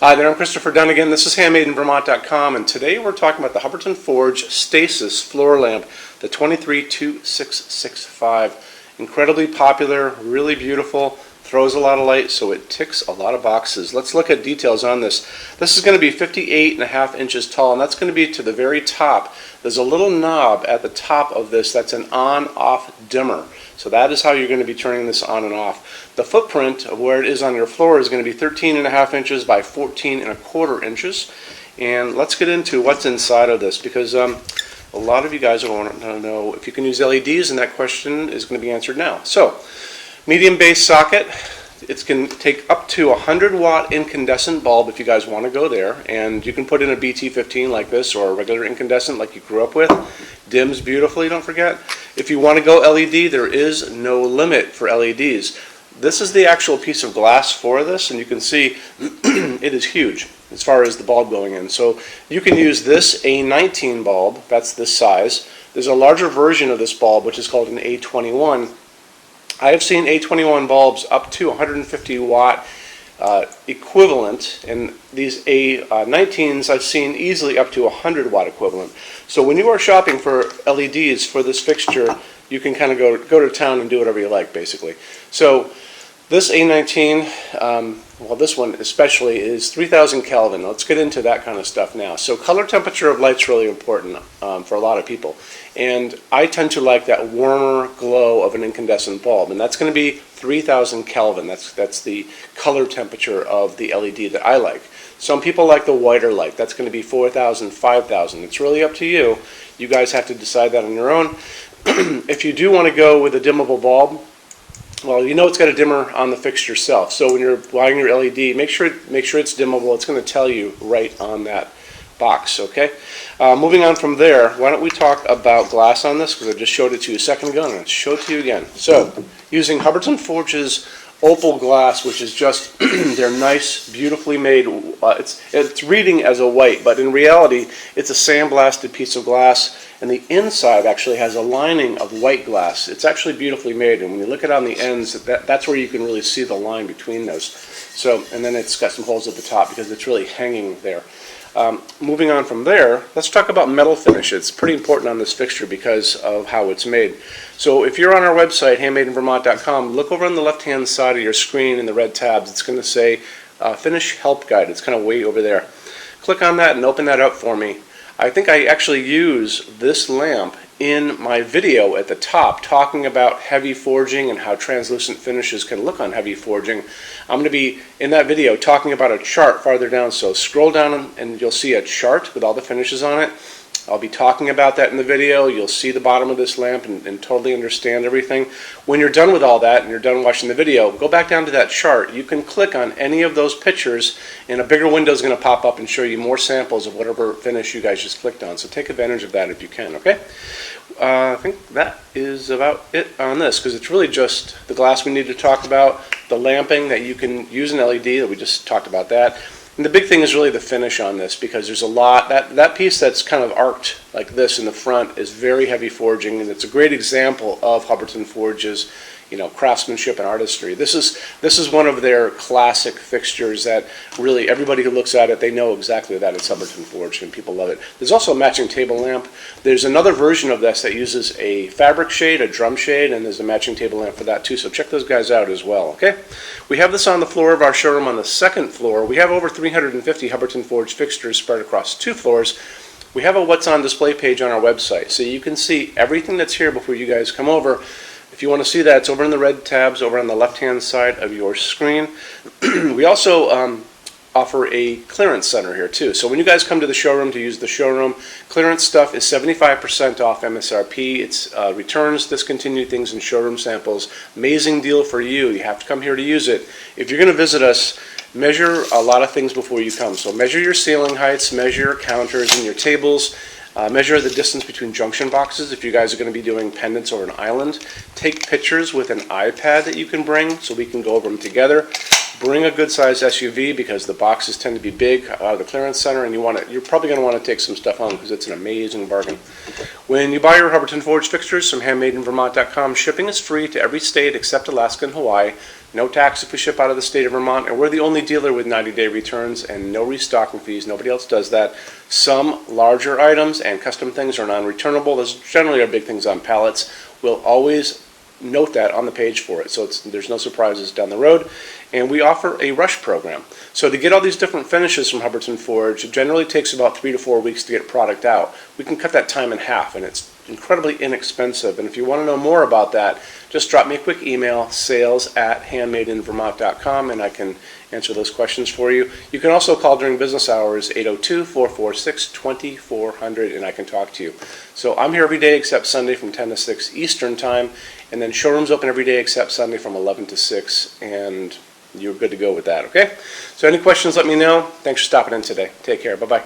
Hi there, I'm Christopher Dunnigan. This is HandmadeInVermont.com, and today we're talking about the Hubbardton Forge Stasis floor lamp, the 232665. Incredibly popular, really beautiful, throws a lot of light, so it ticks a lot of boxes. Let's look at details on this. This is going to be 58.5 inches tall, and that's going to be to the very top. There's a little knob at the top of this that's an on-off dimmer. So that is how you're going to be turning this on and off. The footprint of where it is on your floor is going to be 13.5 inches by 14.25 inches. And let's get into what's inside of this, because a lot of you guys are wanting to know if you can use LEDs, and that question is going to be answered now. So, medium base socket. It can take up to a 100-watt incandescent bulb if you guys want to go there, and you can put in a BT15 like this or a regular incandescent like you grew up with. Dims beautifully, don't forget. If you want to go LED, there is no limit for LEDs. This is the actual piece of glass for this, and you can see it is huge as far as the bulb going in. So you can use this A19 bulb, that's this size. There's a larger version of this bulb which is called an A21. I have seen A21 bulbs up to 150 watt equivalent, and these A19s I've seen easily up to 100 watt equivalent. So when you are shopping for LEDs for this fixture, you can kind of go to town and do whatever you like, basically. So this A19, well, this one especially, is 3000 Kelvin. Let's get into that kind of stuff now. So color temperature of light's really important for a lot of people. And I tend to like that warmer glow of an incandescent bulb, and that's going to be 3000 Kelvin. That's the color temperature of the LED that I like. Some people like the whiter light. That's going to be 4000, 5000. It's really up to you. You guys have to decide that on your own. If you do want to go with a dimmable bulb, well, you know it's got a dimmer on the fixture itself. So when you're buying your LED, make sure it's dimmable. It's going to tell you right on that box, okay? Moving on from there, why don't we talk about glass on this, because I just showed it to you a second ago, and I'll show it to you again. So, using Hubbardton Forge's opal glass, which is just they're nice, beautifully made. It's reading as a white, but in reality, it's a sandblasted piece of glass, and the inside actually has a lining of white glass. It's actually beautifully made, and when you look at it on the ends, that's where you can really see the line between those. So, and then it's got some holes at the top because it's really hanging there. Moving on from there, let's talk about metal finish. It's pretty important on this fixture because of how it's made. So if you're on our website, HandmadeInVermont.com, look over on the left-hand side of your screen in the red tabs. It's going to say Finish Help Guide. It's kind of way over there. Click on that and open that up for me. I think I actually use this lamp in my video at the top talking about heavy forging and how translucent finishes can look on heavy forging. I'm going to be in that video talking about a chart farther down, so scroll down and you'll see a chart with all the finishes on it. I'll be talking about that in the video. You'll see the bottom of this lamp and totally understand everything. When you're done with all that and you're done watching the video, go back down to that chart. You can click on any of those pictures and a bigger window is going to pop up and show you more samples of whatever finish you guys just clicked on. So take advantage of that if you can, okay? I think that is about it on this, because it's really just the glass we need to talk about, the lamping that you can use an LED, that we just talked about that. And the big thing is really the finish on this, because there's a lot, that piece that's kind of arced like this in the front is very heavy forging, and it's a great example of Hubbardton Forge's, you know, craftsmanship and artistry. This is one of their classic fixtures that really everybody who looks at it, they know exactly that it's Hubbardton Forge, and people love it. There's also a matching table lamp. There's another version of this that uses a fabric shade, a drum shade, and there's a matching table lamp for that too, so check those guys out as well, okay? We have this on the floor of our showroom on the second floor. We have over 350 Hubbardton Forge fixtures spread across 2 floors. We have a What's on Display page on our website, so you can see everything that's here before you guys come over. If you want to see that, it's over in the red tabs over on the left-hand side of your screen. We also offer a clearance center here too. So when you guys come to the showroom to use the showroom, clearance stuff is 75% off MSRP. It's returns, discontinued things, and showroom samples. Amazing deal for you. You have to come here to use it. If you're going to visit us, measure a lot of things before you come. So measure your ceiling heights, measure your counters and your tables. Measure the distance between junction boxes if you guys are going to be doing pendants over an island. Take pictures with an iPad that you can bring so we can go over them together. Bring a good sized SUV because the boxes tend to be big out of the clearance center, and you're probably going to want to take some stuff home because it's an amazing bargain. When you buy your Hubbardton forged fixtures from HandmadeInVermont.com, shipping is free to every state except Alaska and Hawaii. No tax if we ship out of the state of Vermont, and we're the only dealer with 90-day returns and no restocking fees. Nobody else does that. Some larger items and custom things are non-returnable. Those generally are big things on pallets. We'll always note that on the page for it, so there's no surprises down the road. And we offer a rush program. So to get all these different finishes from Hubbardton Forge, it generally takes about 3 to 4 weeks to get product out. We can cut that time in half, and it's incredibly inexpensive. And if you want to know more about that, just drop me a quick email, sales@HandmadeInVermont.com, and I can answer those questions for you. You can also call during business hours, 802-446-2400, and I can talk to you. So I'm here every day except Sunday from 10 to 6 Eastern Time, and then showroom's open every day except Sunday from 11 to 6, and you're good to go with that, okay? So any questions, let me know. Thanks for stopping in today. Take care. Bye-bye.